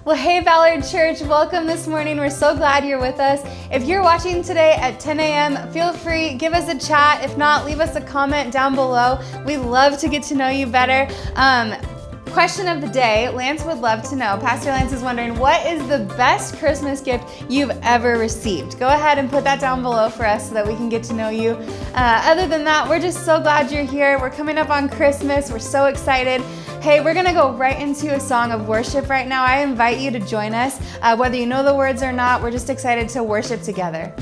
Well, hey Ballard Church, welcome this morning. We're so glad you're with us. If you're watching today at 10 a.m., feel free, give us a chat. If not, leave us a comment down below. We love to get to know you better. Question of the day, Lance would love to know. Pastor Lance is wondering, what is the best Christmas gift you've ever received? Go ahead and put that down below for us so that we can get to know you. Other than that, we're just so glad you're here. We're coming up on Christmas. We're so excited. Hey, we're going to go right into a song of worship right now. I invite you to join us. Whether you know the words or not, we're just excited to worship together.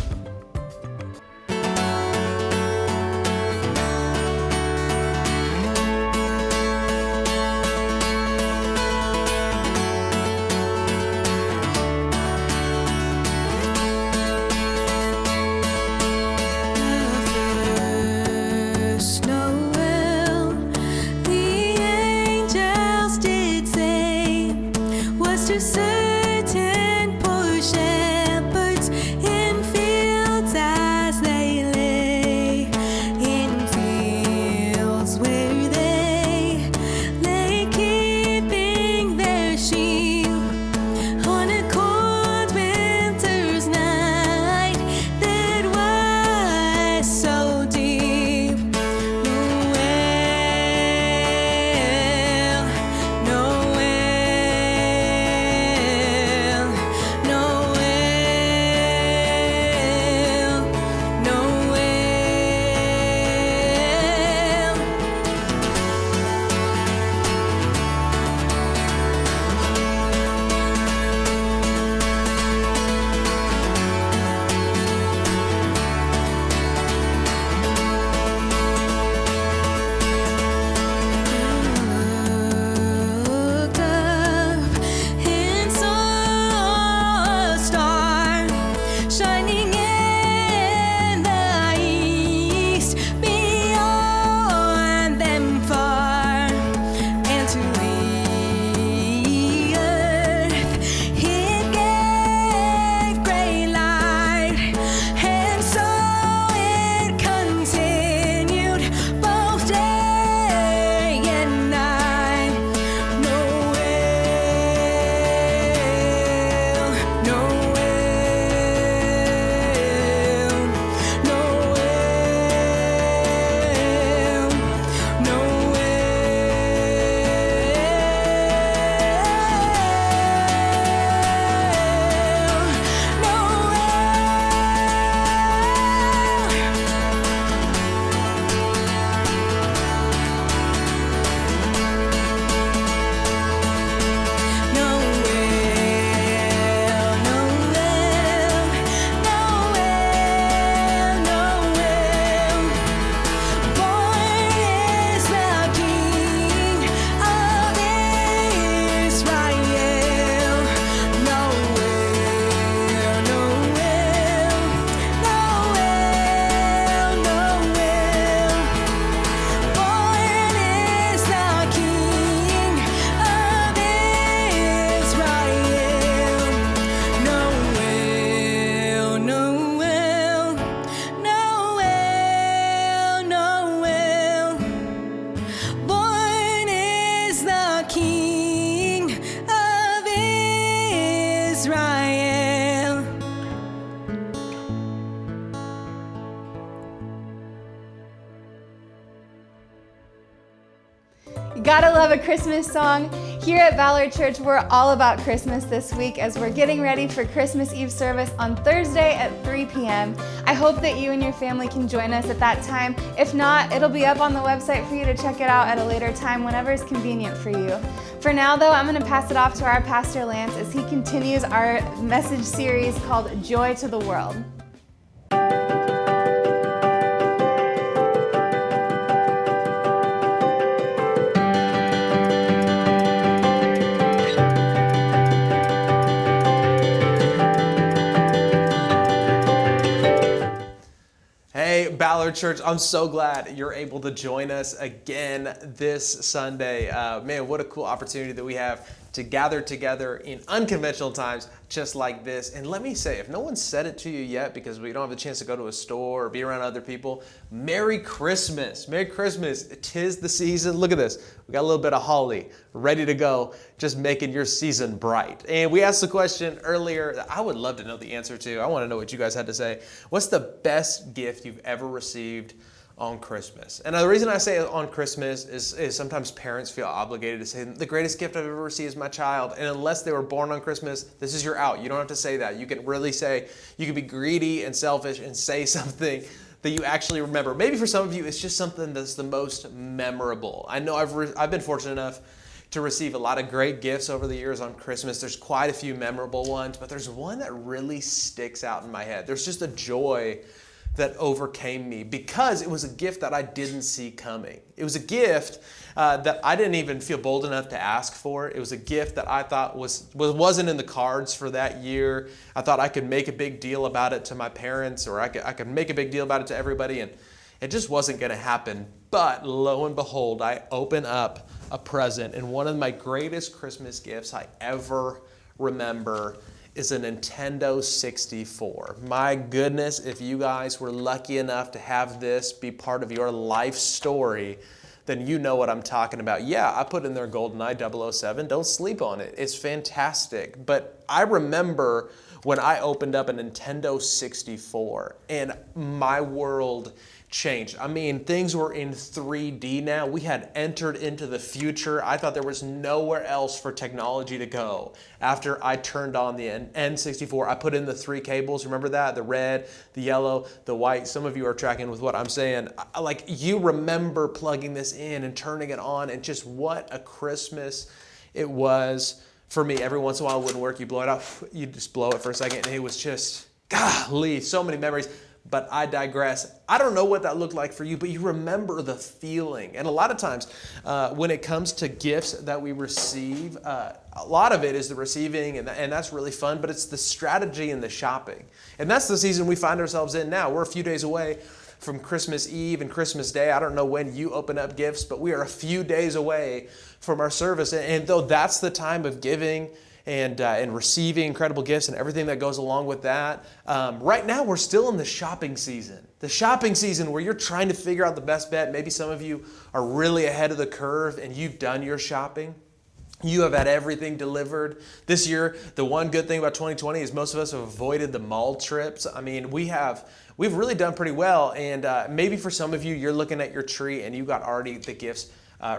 Gotta love a Christmas song. Here at Ballard Church, we're all about Christmas this week as we're getting ready for Christmas Eve service on Thursday at 3 p.m. I hope that you and your family can join us at that time. If not, it'll be up on the website for you to check it out at a later time whenever is convenient for you. For now, though, I'm going to pass it off to our Pastor Lance as he continues our message series called Joy to the World. Ballard Church, I'm so glad you're able to join us again this Sunday. Man, what a cool opportunity that we have to gather together in unconventional times just like this. And let me say, if no one said it to you yet because we don't have a chance to go to a store or be around other people, Merry Christmas. Merry Christmas. 'Tis the season. Look at this. We got a little bit of holly ready to go, just making your season bright. And we asked the question earlier that I would love to know the answer to. I want to know what you guys had to say. What's the best gift you've ever received on Christmas? And the reason I say on Christmas is sometimes parents feel obligated to say, the greatest gift I've ever received is my child. And unless they were born on Christmas, this is your out. You don't have to say that. You can really say, you can be greedy and selfish and say something that you actually remember. Maybe for some of you, it's just something that's the most memorable. I know I've been fortunate enough to receive a lot of great gifts over the years on Christmas. There's quite a few memorable ones, but there's one that really sticks out in my head. There's just a joy that overcame me because it was a gift that I didn't see coming. It was a gift that I didn't even feel bold enough to ask for. It was a gift that I thought wasn't in the cards for that year. I thought I could make a big deal about it to my parents, or I could make a big deal about it to everybody, and it just wasn't going to happen. But lo and behold, I open up a present, and one of my greatest Christmas gifts I ever remember is a Nintendo 64. My goodness, if you guys were lucky enough to have this be part of your life story, then you know what I'm talking about. Yeah, I put in there GoldenEye 007. Don't sleep on it. It's fantastic. But I remember when I opened up a Nintendo 64 and my world changed. I mean, things were in 3D now. We had entered into the future. I thought there was nowhere else for technology to go. After I turned on the N64, I put in the 3 cables. Remember that? The red, the yellow, the white. Some of you are tracking with what I'm saying. Like, you remember plugging this in and turning it on, and just what a Christmas it was for me. Every once in a while it wouldn't work. You blow it out. You just blow it for a second, and it was just, golly, so many memories. But I digress. I don't know what that looked like for you, but you remember the feeling. And a lot of times when it comes to gifts that we receive, a lot of it is the receiving, and that's really fun, but it's the strategy and the shopping. And that's the season we find ourselves in now. We're a few days away from Christmas Eve and Christmas Day. I don't know when you open up gifts, but we are a few days away from our service. And though that's the time of giving and receiving incredible gifts and everything that goes along with that, right now we're still in the shopping season. The shopping season where you're trying to figure out the best bet. Maybe some of you are really ahead of the curve and you've done your shopping. You have had everything delivered. This year, the one good thing about 2020 is most of us have avoided the mall trips. I mean, we've really done pretty well. And maybe for some of you, you're looking at your tree and you got already the gifts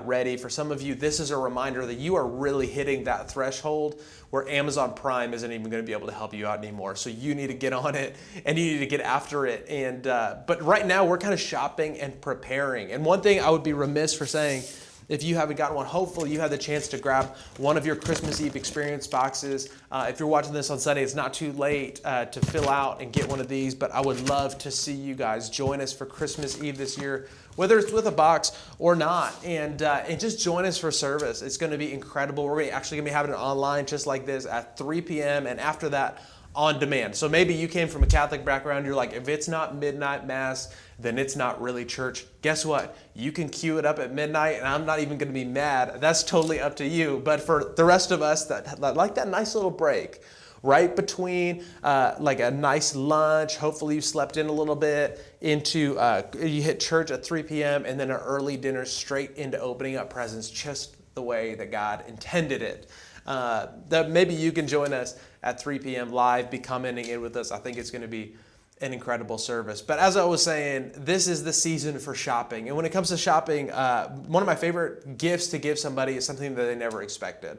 ready. For some of you, this is a reminder that you are really hitting that threshold where Amazon Prime isn't even going to be able to help you out anymore. So you need to get on it and you need to get after it. And but right now we're kind of shopping and preparing. And one thing I would be remiss for saying, if you haven't gotten one, hopefully you had the chance to grab one of your Christmas Eve experience boxes. If you're watching this on Sunday, it's not too late to fill out and get one of these, but I would love to see you guys join us for Christmas Eve this year, whether it's with a box or not, and just join us for service. It's going to be incredible. We're actually going to be having it online just like this at 3 p.m. and after that on demand. So maybe you came from a Catholic background, you're like, if it's not midnight mass, then it's not really church. Guess what? You can queue it up at midnight and I'm not even going to be mad. That's totally up to you. But for the rest of us that like that nice little break right between like a nice lunch, hopefully you slept in a little bit, into you hit church at 3 p.m. and then an early dinner straight into opening up presents just the way that God intended it. That maybe you can join us at 3 p.m. live, be commenting in with us. I think it's going to be an incredible service. But as I was saying, this is the season for shopping. And when it comes to shopping, one of my favorite gifts to give somebody is something that they never expected.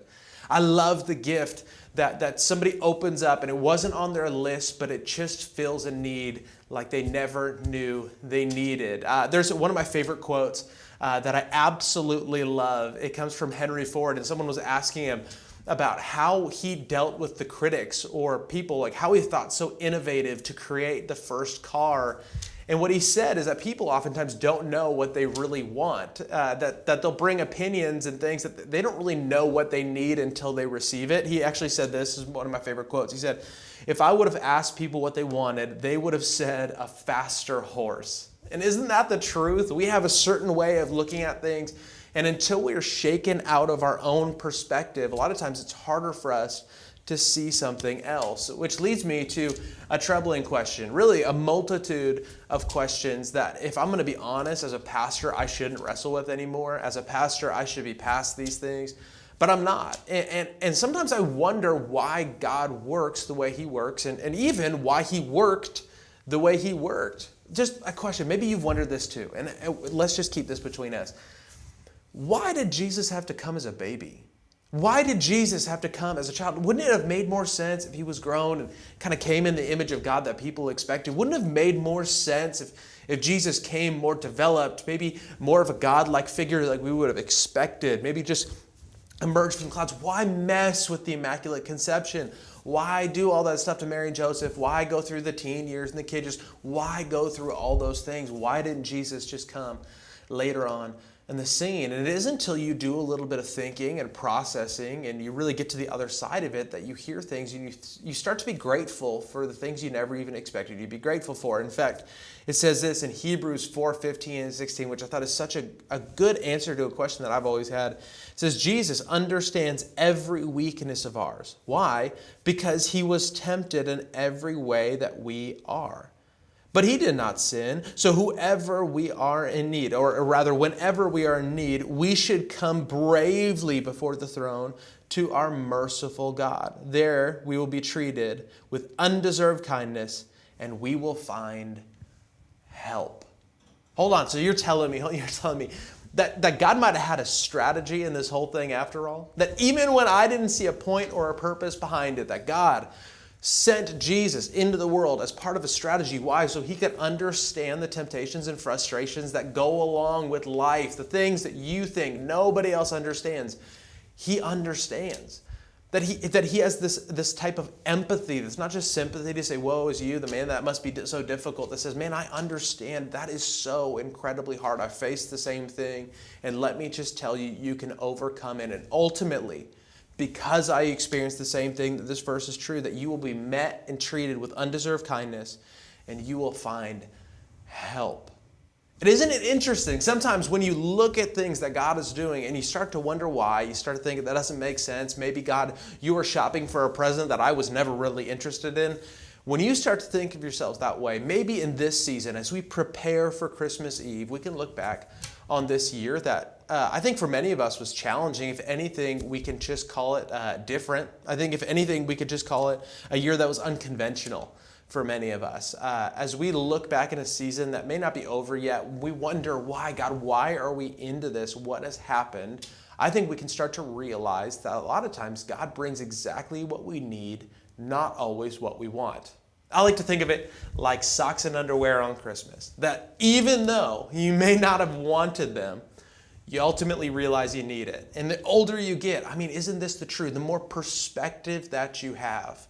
I love the gift that somebody opens up and it wasn't on their list, but it just fills a need like they never knew they needed. There's one of my favorite quotes that I absolutely love. It comes from Henry Ford, and someone was asking him about how he dealt with the critics or people, like how he thought so innovative to create the first car. And what he said is that people oftentimes don't know what they really want, that they'll bring opinions and things that they don't really know what they need until they receive it. He actually said, this is one of my favorite quotes. He said, if I would have asked people what they wanted, they would have said a faster horse. And isn't that the truth? We have a certain way of looking at things And until we are shaken out of our own perspective, a lot of times it's harder for us to see something else, which leads me to a troubling question, really a multitude of questions that, if I'm going to be honest, as a pastor, I shouldn't wrestle with anymore. As a pastor, I should be past these things, but I'm not. And sometimes I wonder why God works the way he works, and even why he worked the way he worked. Just a question, maybe you've wondered this too, and let's just keep this between us. Why did Jesus have to come as a baby? Why did Jesus have to come as a child? Wouldn't it have made more sense if he was grown and kind of came in the image of God that people expected? Wouldn't it have made more sense if Jesus came more developed, maybe more of a God-like figure like we would have expected, maybe just emerged from the clouds? Why mess with the Immaculate Conception? Why do all that stuff to Mary and Joseph? Why go through the teen years and the kid years? Why go through all those things? Why didn't Jesus just come later on in the scene? And it isn't until you do a little bit of thinking and processing and you really get to the other side of it that you hear things and you start to be grateful for the things you never even expected you to be grateful for. In fact, it says this in Hebrews 4:15 and 16, which I thought is such a good answer to a question that I've always had. It says, Jesus understands every weakness of ours. Why? Because he was tempted in every way that we are. But he did not sin, so whoever we are in need, or rather whenever we are in need, we should come bravely before the throne to our merciful God. There we will be treated with undeserved kindness, and we will find help. Hold on, so you're telling me that God might have had a strategy in this whole thing after all? That even when I didn't see a point or a purpose behind it, that God sent Jesus into the world as part of a strategy. Why? So he could understand the temptations and frustrations that go along with life, the things that you think nobody else understands. He understands. That he has this type of empathy that's not just sympathy to say, woe is you, the man that must be so difficult, that says, man, I understand that is so incredibly hard. I faced the same thing, and let me just tell you, you can overcome it. And ultimately, because I experienced the same thing, that this verse is true, that you will be met and treated with undeserved kindness, and you will find help. And isn't it interesting? Sometimes when you look at things that God is doing and you start to wonder why, you start to think that doesn't make sense. Maybe God, you were shopping for a present that I was never really interested in. When you start to think of yourselves that way, maybe in this season, as we prepare for Christmas Eve, we can look back on this year that I think for many of us was challenging. If anything, we can just call it different. I think if anything, we could just call it a year that was unconventional for many of us. As we look back in a season that may not be over yet, we wonder why, God, why are we into this? What has happened? I think we can start to realize that a lot of times God brings exactly what we need, not always what we want. I like to think of it like socks and underwear on Christmas. That even though you may not have wanted them, you ultimately realize you need it. And the older you get, isn't this the truth? The more perspective that you have,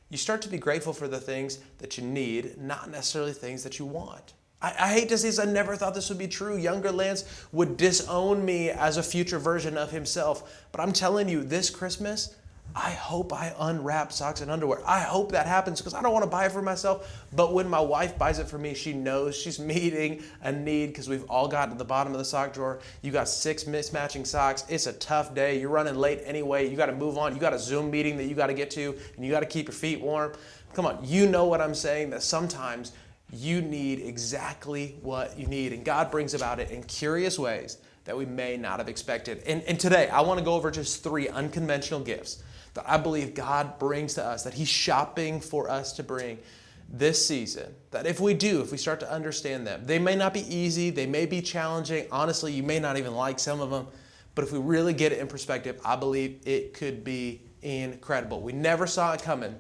you start to be grateful for the things that you need, not necessarily things that you want. I hate to say this, I never thought this would be true. Younger Lance would disown me as a future version of himself. But I'm telling you, this Christmas, I hope I unwrap socks and underwear. I hope that happens because I don't want to buy it for myself. But when my wife buys it for me, she knows she's meeting a need because we've all got to the bottom of the sock drawer. You got 6 mismatching socks. It's a tough day. You're running late anyway. You got to move on. You got a Zoom meeting that you got to get to, and you got to keep your feet warm. Come on, you know what I'm saying, that sometimes you need exactly what you need. And God brings about it in curious ways that we may not have expected. And today, I want to go over just 3 unconventional gifts that I believe God brings to us, that he's shopping for us to bring this season. That if we start to understand them, they may not be easy, they may be challenging. Honestly, you may not even like some of them, but if we really get it in perspective, I believe it could be incredible. We never saw it coming,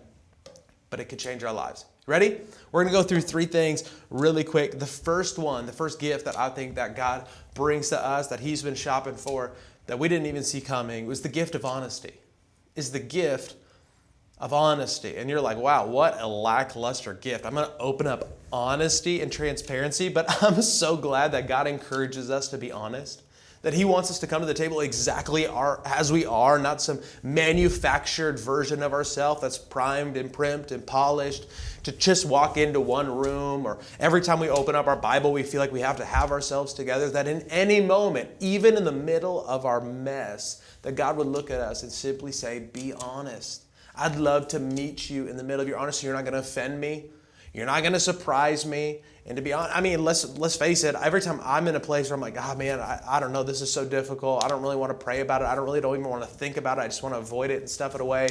but it could change our lives. Ready? We're going to go through 3 things really quick. The first gift that I think that God brings to us, that he's been shopping for, that we didn't even see coming, was the gift of honesty. Is the gift of honesty. And you're like, wow, what a lackluster gift. I'm going to open up honesty and transparency, but I'm so glad that God encourages us to be honest. That he wants us to come to the table exactly as we are, not some manufactured version of ourselves that's primed and primed and polished, to just walk into one room, or every time we open up our Bible, we feel like we have to have ourselves together. That in any moment, even in the middle of our mess, that God would look at us and simply say, be honest. I'd love to meet you in the middle of your honesty. You're not going to offend me. You're not going to surprise me. And to be honest, I mean, let's face it, every time I'm in a place where I'm like, oh man, I don't know, this is so difficult. I don't really want to pray about it. I don't even want to think about it. I just want to avoid it and stuff it away.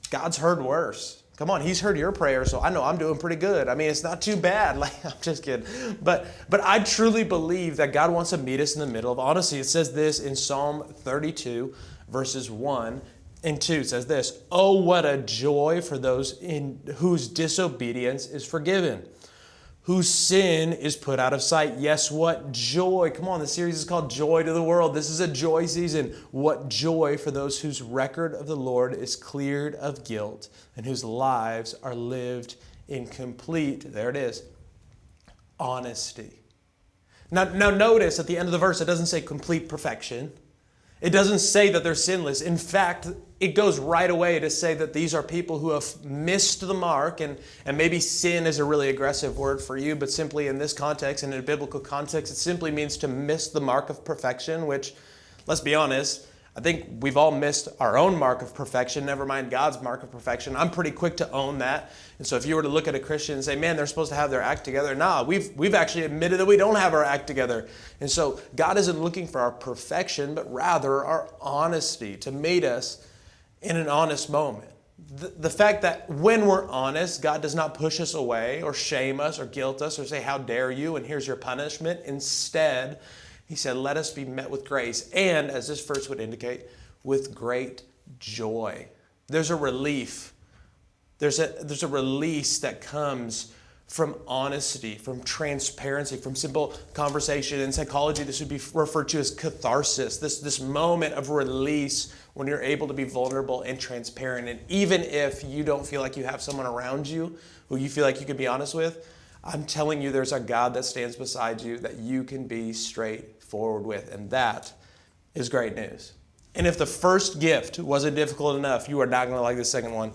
God's heard worse. Come on, he's heard your prayer, so I know I'm doing pretty good. I mean, it's not too bad. Like, I'm just kidding. But I truly believe that God wants to meet us in the middle of honesty. It says this in Psalm 32, verses 1 and 2. It says this, oh, what a joy for those in whose disobedience is forgiven, whose sin is put out of sight. Yes, what joy. Come on, the series is called Joy to the World. This is a joy season. What joy for those whose record of the Lord is cleared of guilt and whose lives are lived in complete, there it is, honesty. Now notice at the end of the verse, it doesn't say complete perfection. It doesn't say that they're sinless. In fact, it goes right away to say that these are people who have missed the mark, and maybe sin is a really aggressive word for you, but simply in this context, and in a biblical context, it simply means to miss the mark of perfection, which, let's be honest, I think we've all missed our own mark of perfection, never mind God's mark of perfection. I'm pretty quick to own that. And so if you were to look at a Christian and say, man, they're supposed to have their act together. Nah, we've actually admitted that we don't have our act together. And so God isn't looking for our perfection, but rather our honesty, to meet us in an honest moment. The fact that when we're honest, God does not push us away or shame us or guilt us or say, how dare you, and here's your punishment. Instead, he said, let us be met with grace, and, as this verse would indicate, with great joy. There's a relief. There's a release that comes from honesty, from transparency, from simple conversation. In psychology, this would be referred to as catharsis, this moment of release when you're able to be vulnerable and transparent. And even if you don't feel like you have someone around you who you feel like you can be honest with, I'm telling you, there's a God that stands beside you that you can be straightforward with. And that is great news. And if the first gift wasn't difficult enough, you are not going to like the second one.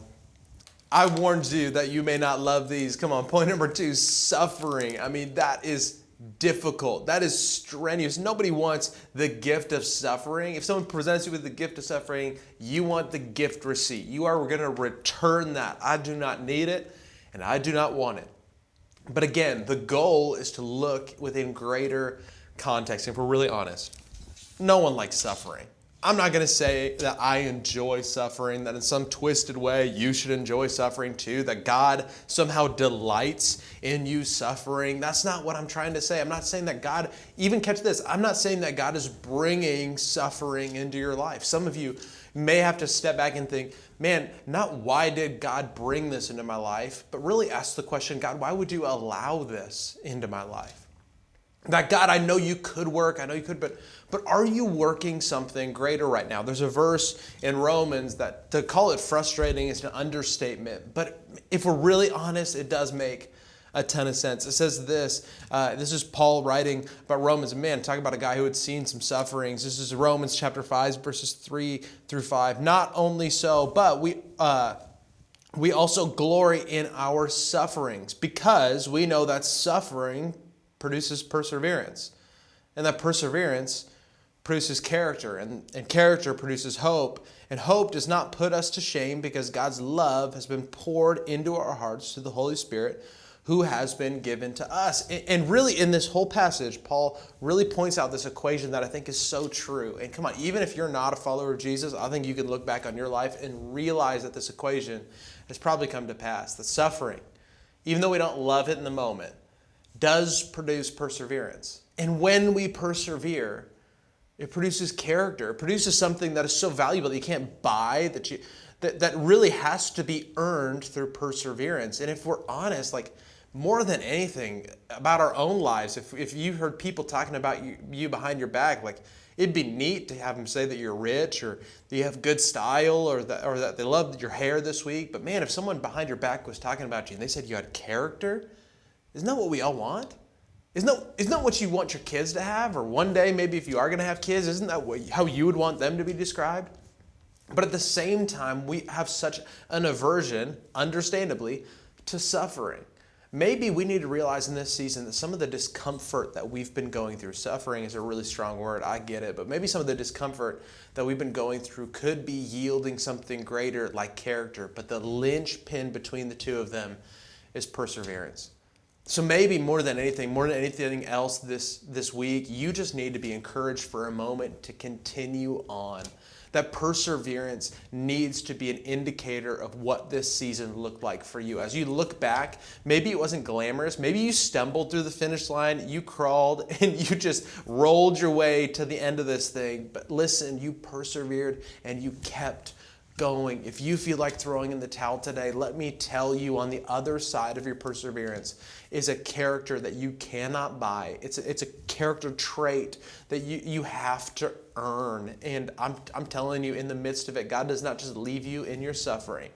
I warned you that you may not love these. Come on, point number 2, suffering. I mean, that is difficult. That is strenuous. Nobody wants the gift of suffering. If someone presents you with the gift of suffering, you want the gift receipt. You are going to return that. I do not need it, and I do not want it. But again, the goal is to look within greater context. If we're really honest, no one likes suffering. I'm not going to say that I enjoy suffering, that in some twisted way you should enjoy suffering too, that God somehow delights in you suffering. That's not what I'm trying to say. I'm not saying that God, even catch this, I'm not saying that God is bringing suffering into your life. Some of you may have to step back and think, man, not why did God bring this into my life, but really ask the question, God, why would you allow this into my life? That God, I know you could work, I know you could, but are you working something greater right now? There's a verse in Romans that to call it frustrating is an understatement, but if we're really honest, it does make a ton of sense. It says this is Paul writing about Romans. Man, talk about a guy who had seen some sufferings. This is Romans chapter 5, verses 3 through 5. Not only so, but we also glory in our sufferings, because we know that suffering produces perseverance, and that perseverance produces character, and character produces hope, and hope does not put us to shame, because God's love has been poured into our hearts through the Holy Spirit who has been given to us. And really in this whole passage, Paul really points out this equation that I think is so true. And come on, even if you're not a follower of Jesus, I think you can look back on your life and realize that this equation has probably come to pass. That suffering, even though we don't love it in the moment, does produce perseverance. And when we persevere, it produces character. It produces something that is so valuable that you can't buy, that really has to be earned through perseverance. And if we're honest, like more than anything about our own lives, if you heard people talking about you behind your back, like it'd be neat to have them say that you're rich or that you have good style or that they loved your hair this week. But man, if someone behind your back was talking about you and they said you had character, isn't that what we all want? isn't that what you want your kids to have? Or one day, maybe if you are going to have kids, isn't that how you would want them to be described? But at the same time, we have such an aversion, understandably, to suffering. Maybe we need to realize in this season that some of the discomfort that we've been going through, suffering is a really strong word, I get it, but maybe some of the discomfort that we've been going through could be yielding something greater like character, but the linchpin between the two of them is perseverance. So maybe more than anything else this week, you just need to be encouraged for a moment to continue on. That perseverance needs to be an indicator of what this season looked like for you. As you look back, maybe it wasn't glamorous. Maybe you stumbled through the finish line, you crawled, and you just rolled your way to the end of this thing. But listen, you persevered and you kept going. If you feel like throwing in the towel today, let me tell you, on the other side of your perseverance is a character that you cannot buy. It's a character trait that you have to earn. And I'm telling you, in the midst of it, God does not just leave you in your suffering,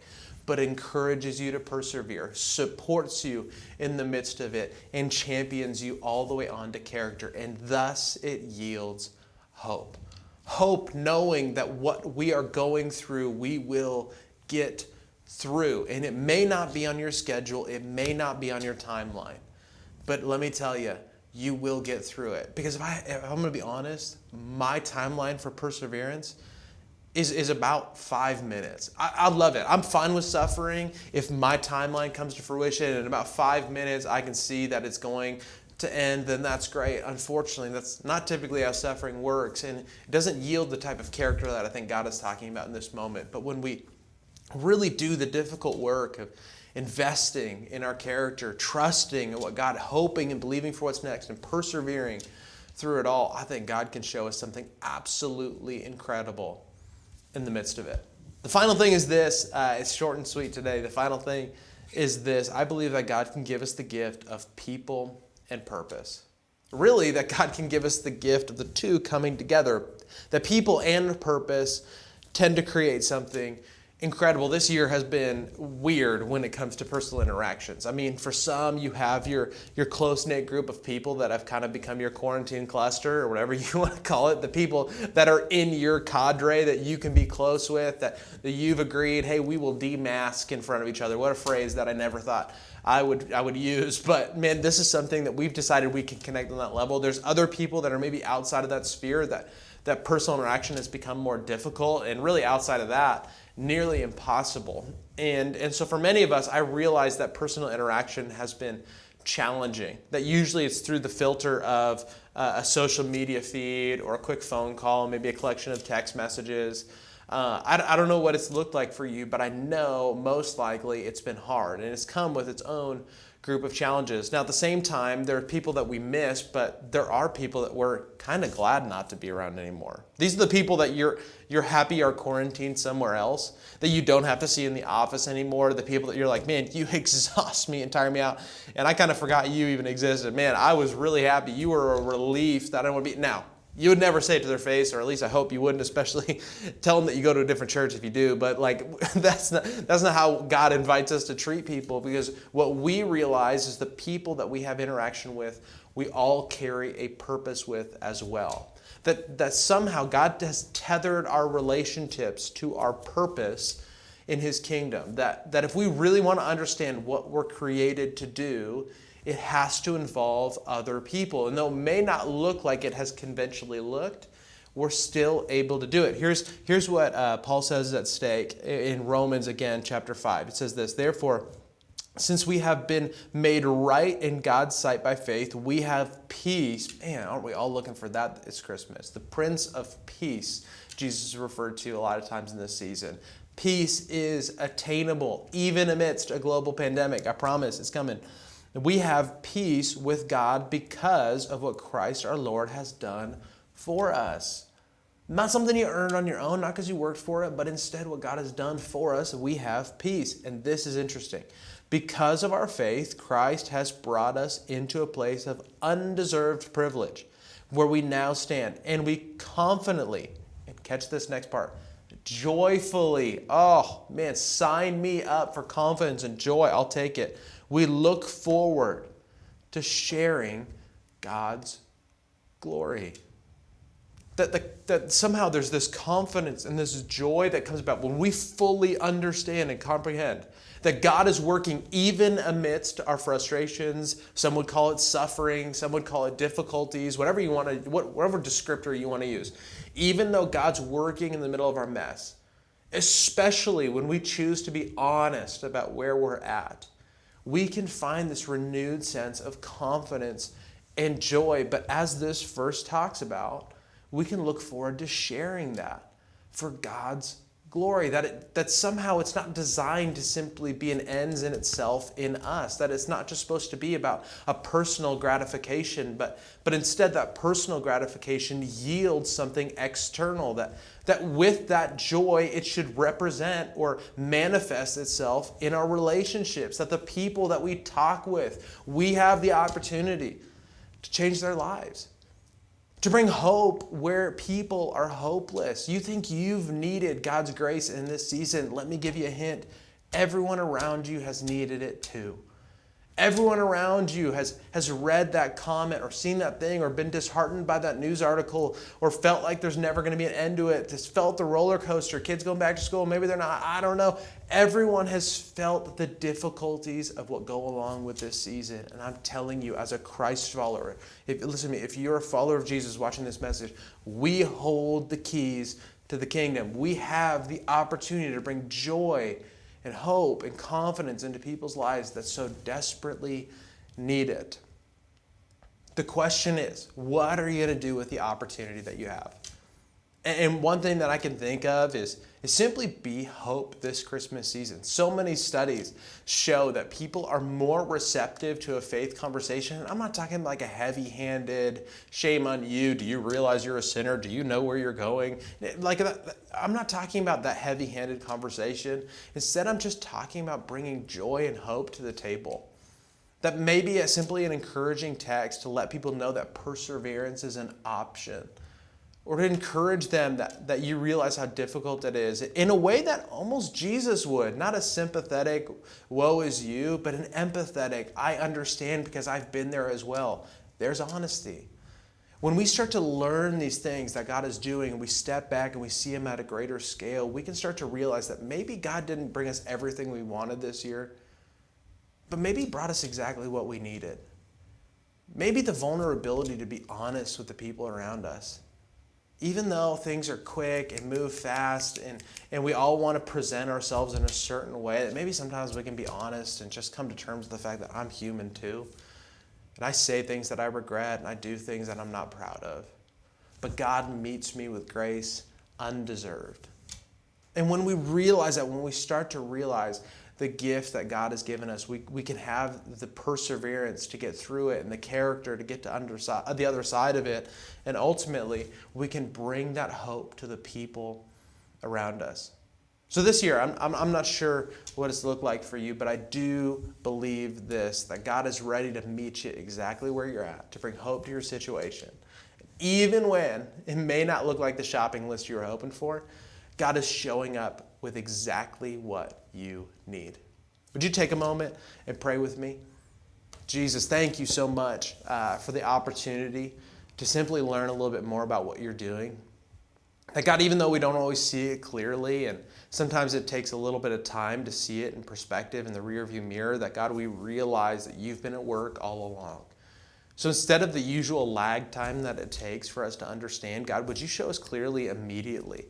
but encourages you to persevere, supports you in the midst of it, and champions you all the way on to character. And thus it yields hope. Hope, knowing that what we are going through, we will get through. And it may not be on your schedule. It may not be on your timeline. But let me tell you, you will get through it. Because if I'm going to be honest, my timeline for perseverance is about 5 minutes. I love it. I'm fine with suffering. If my timeline comes to fruition and in about 5 minutes I can see that it's going to end, then that's great. Unfortunately, that's not typically how suffering works, and it doesn't yield the type of character that I think God is talking about in this moment. But when we really do the difficult work of investing in our character, trusting in what God, hoping and believing for what's next, and persevering through it all, I think God can show us something absolutely incredible in the midst of it. The final thing is this. It's short and sweet today. The final thing is this. I believe that God can give us the gift of people and purpose. Really, that God can give us the gift of the two coming together. That people and purpose tend to create something incredible. This year has been weird when it comes to personal interactions. I mean, for some, you have your close-knit group of people that have kind of become your quarantine cluster, or whatever you want to call it. The people that are in your cadre that you can be close with, that you've agreed, hey, we will de-mask in front of each other. What a phrase that I never thought I would use. But man, this is something that we've decided we can connect on that level. There's other people that are maybe outside of that sphere that personal interaction has become more difficult, and really outside of that, nearly impossible. And so for many of us, I realize that personal interaction has been challenging. That usually it's through the filter of a social media feed or a quick phone call, maybe a collection of text messages. I don't know what it's looked like for you, but I know most likely it's been hard, and it's come with its own group of challenges. Now, at the same time, there are people that we miss, but there are people that we're kind of glad not to be around anymore. These are the people that you're happy are quarantined somewhere else, that you don't have to see in the office anymore, the people that you're like, man, you exhaust me and tire me out, and I kind of forgot you even existed. Man, I was really happy. You were a relief that I don't want to be. Now, you would never say it to their face, or at least I hope you wouldn't, especially tell them that you go to a different church if you do. But like that's not how God invites us to treat people, because what we realize is the people that we have interaction with, we all carry a purpose with as well. That somehow God has tethered our relationships to our purpose in His kingdom. That if we really want to understand what we're created to do, it has to involve other people. And though it may not look like it has conventionally looked, we're still able to do it. Here's what Paul says is at stake in Romans, again, chapter 5. It says this: therefore, since we have been made right in God's sight by faith, we have peace. Man, aren't we all looking for that? It's Christmas. The Prince of Peace, Jesus is referred to a lot of times in this season. Peace is attainable, even amidst a global pandemic. I promise it's coming. We have peace with God because of what Christ our Lord has done for us. Not something you earned on your own, not because you worked for it, but instead what God has done for us, we have peace. And this is interesting. Because of our faith, Christ has brought us into a place of undeserved privilege where we now stand. And we confidently, and catch this next part, joyfully, oh man, sign me up for confidence and joy. I'll take it. We look forward to sharing God's glory. That somehow there's this confidence and this joy that comes about when we fully understand and comprehend that God is working even amidst our frustrations. Some would call it suffering, some would call it difficulties, whatever descriptor you want to use. Even though God's working in the middle of our mess, especially when we choose to be honest about where we're at, we can find this renewed sense of confidence and joy. But as this verse talks about, we can look forward to sharing that for God's glory, that somehow it's not designed to simply be an ends in itself in us, that it's not just supposed to be about a personal gratification, but instead that personal gratification yields something external, that with that joy it should represent or manifest itself in our relationships, that the people that we talk with, we have the opportunity to change their lives, to bring hope where people are hopeless. You think you've needed God's grace in this season? Let me give you a hint. Everyone around you has needed it too. Everyone around you has read that comment or seen that thing or been disheartened by that news article or felt like there's never going to be an end to it. Just felt the roller coaster. Kids going back to school, maybe they're not. I don't know. Everyone has felt the difficulties of what go along with this season. And I'm telling you, as a Christ follower, listen to me, if you're a follower of Jesus watching this message, we hold the keys to the kingdom. We have the opportunity to bring joy and hope and confidence into people's lives that so desperately need it. The question is, what are you going to do with the opportunity that you have? And one thing that I can think of is simply be hope this Christmas season. So many studies show that people are more receptive to a faith conversation. I'm not talking like a heavy-handed, shame on you, do you realize you're a sinner, do you know where you're going? Like I'm not talking about that heavy-handed conversation. Instead, I'm just talking about bringing joy and hope to the table. That may be simply an encouraging text to let people know that perseverance is an option, or to encourage them that you realize how difficult it is in a way that almost Jesus would. Not a sympathetic, woe is you, but an empathetic, I understand because I've been there as well. There's honesty. When we start to learn these things that God is doing and we step back and we see Him at a greater scale, we can start to realize that maybe God didn't bring us everything we wanted this year, but maybe He brought us exactly what we needed. Maybe the vulnerability to be honest with the people around us. Even though things are quick and move fast and we all want to present ourselves in a certain way, that maybe sometimes we can be honest and just come to terms with the fact that I'm human too. And I say things that I regret and I do things that I'm not proud of. But God meets me with grace undeserved. And when we realize that, when we start to realize the gift that God has given us, we can have the perseverance to get through it and the character to get to the other side of it. And ultimately, we can bring that hope to the people around us. So this year, I'm not sure what it's looked like for you, but I do believe this, that God is ready to meet you exactly where you're at, to bring hope to your situation. Even when it may not look like the shopping list you were hoping for, God is showing up with exactly what you need. Would you take a moment and pray with me? Jesus, thank you so much for the opportunity to simply learn a little bit more about what you're doing. That God, even though we don't always see it clearly, and sometimes it takes a little bit of time to see it in perspective in the rearview mirror, that God, we realize that you've been at work all along. So instead of the usual lag time that it takes for us to understand, God, would you show us clearly immediately,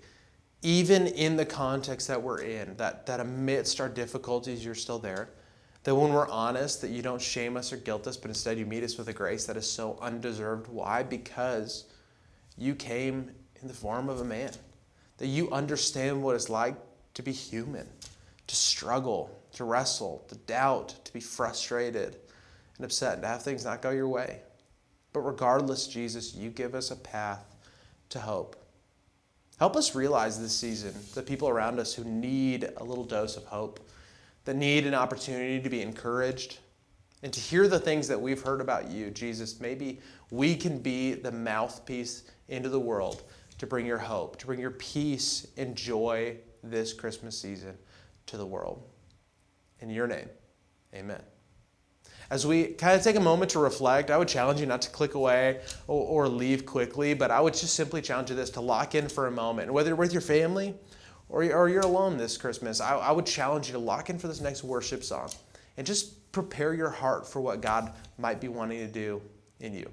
even in the context that we're in, that amidst our difficulties, you're still there. That when we're honest, that you don't shame us or guilt us, but instead you meet us with a grace that is so undeserved. Why? Because you came in the form of a man. That you understand what it's like to be human, to struggle, to wrestle, to doubt, to be frustrated and upset, and to have things not go your way. But regardless, Jesus, you give us a path to hope. Help us realize this season the people around us who need a little dose of hope, that need an opportunity to be encouraged, and to hear the things that we've heard about you, Jesus. Maybe we can be the mouthpiece into the world to bring your hope, to bring your peace and joy this Christmas season to the world. In your name, amen. as we kind of take a moment to reflect, I would challenge you not to click away or leave quickly, but I would just simply challenge you this, to lock in for a moment. And whether you're with your family or you're alone this Christmas, I would challenge you to lock in for this next worship song and just prepare your heart for what God might be wanting to do in you.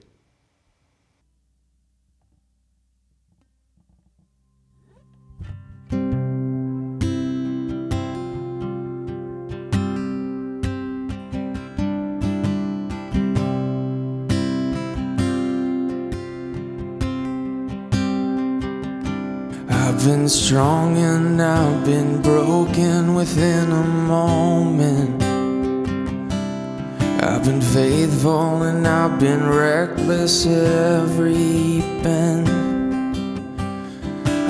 I've been strong and I've been broken within a moment. I've been faithful and I've been reckless at every bend.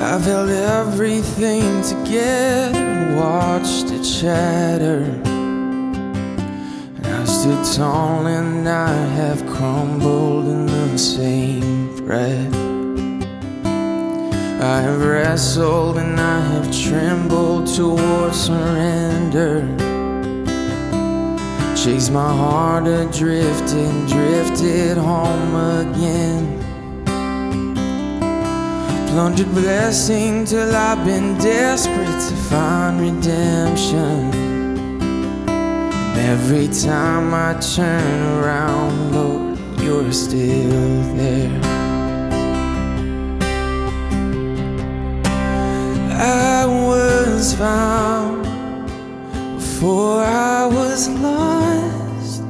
I've held everything together and watched it shatter. And I've stood tall and I have crumbled in the same breath. I have wrestled and I have trembled towards surrender. Chased my heart adrift and drifted home again. Plundered blessing till I've been desperate to find redemption. And every time I turn around, Lord, you're still there. I was found before I was lost.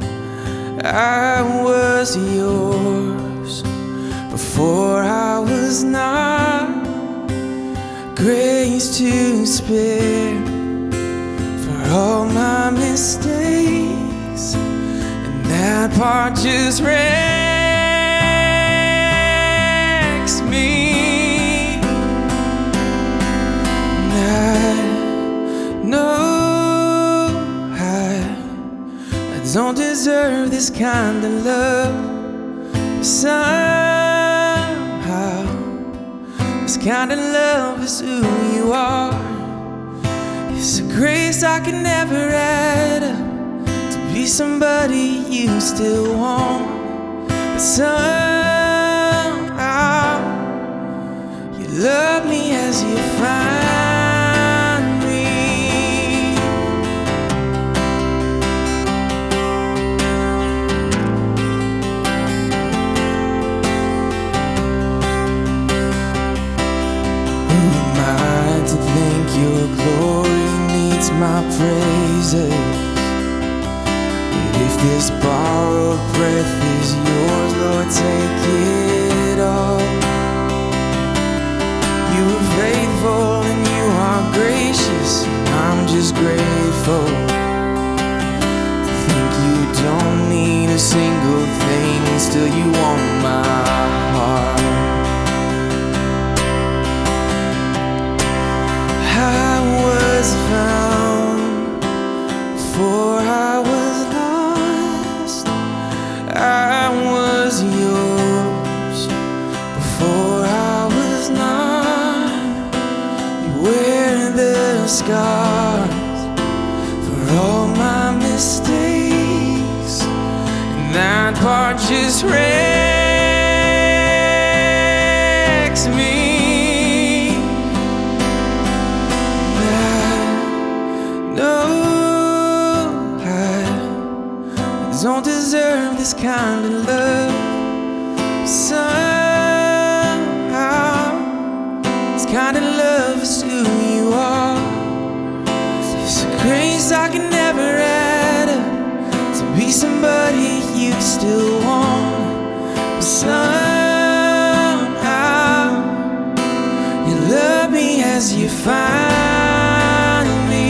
I was yours before I was not. Grace to spare for all my mistakes, and that part just wrecks me. No, I don't deserve this kind of love. But somehow, this kind of love is who you are. It's a grace I can never add up to be somebody you still want. But somehow, you love me as you find. Your glory needs my praises. But if this borrowed breath is yours, Lord, take it all. You are faithful and you are gracious, and I'm just grateful to think you don't need a single thing, still you want my heart. I was found before I was lost. I was yours before I was not. You wear the scars for all my mistakes, and that part just wrecks me. Don't deserve this kind of love. Somehow, this kind of love is who you are. It's a grace I can never add up to be somebody you still want. But somehow, you love me as you find me.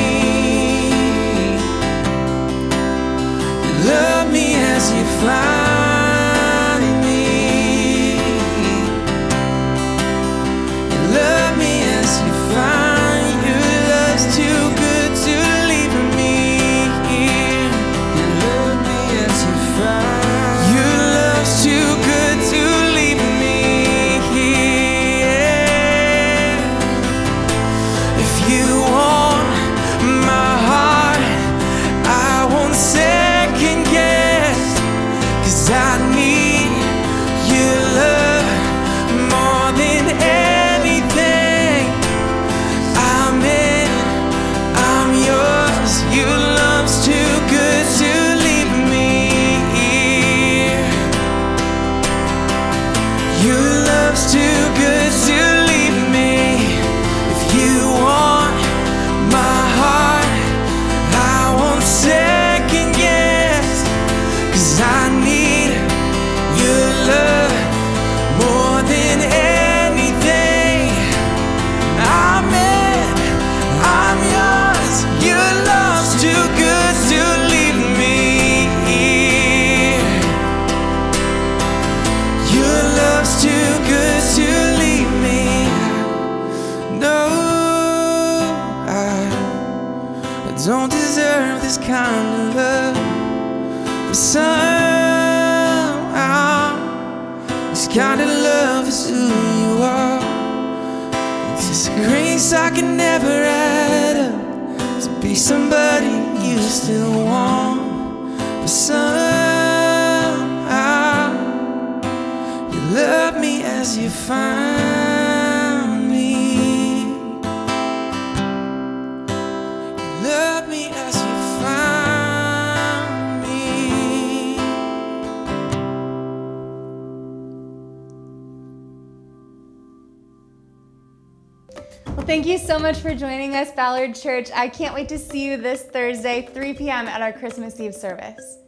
You love me as you find me. You love me as you find. Your love's too good to leave me here. You love me as you find. Your love's too good to leave me here. If you want my heart, I won't second guess. this kind of love. But somehow this kind of love is who you are. It's a grace I can never add up to be somebody you still want. But somehow you love me as you find me. You love me as you find me. Well, thank you so much for joining us, Ballard Church. I can't wait to see you this Thursday, 3 p.m. at our Christmas Eve service.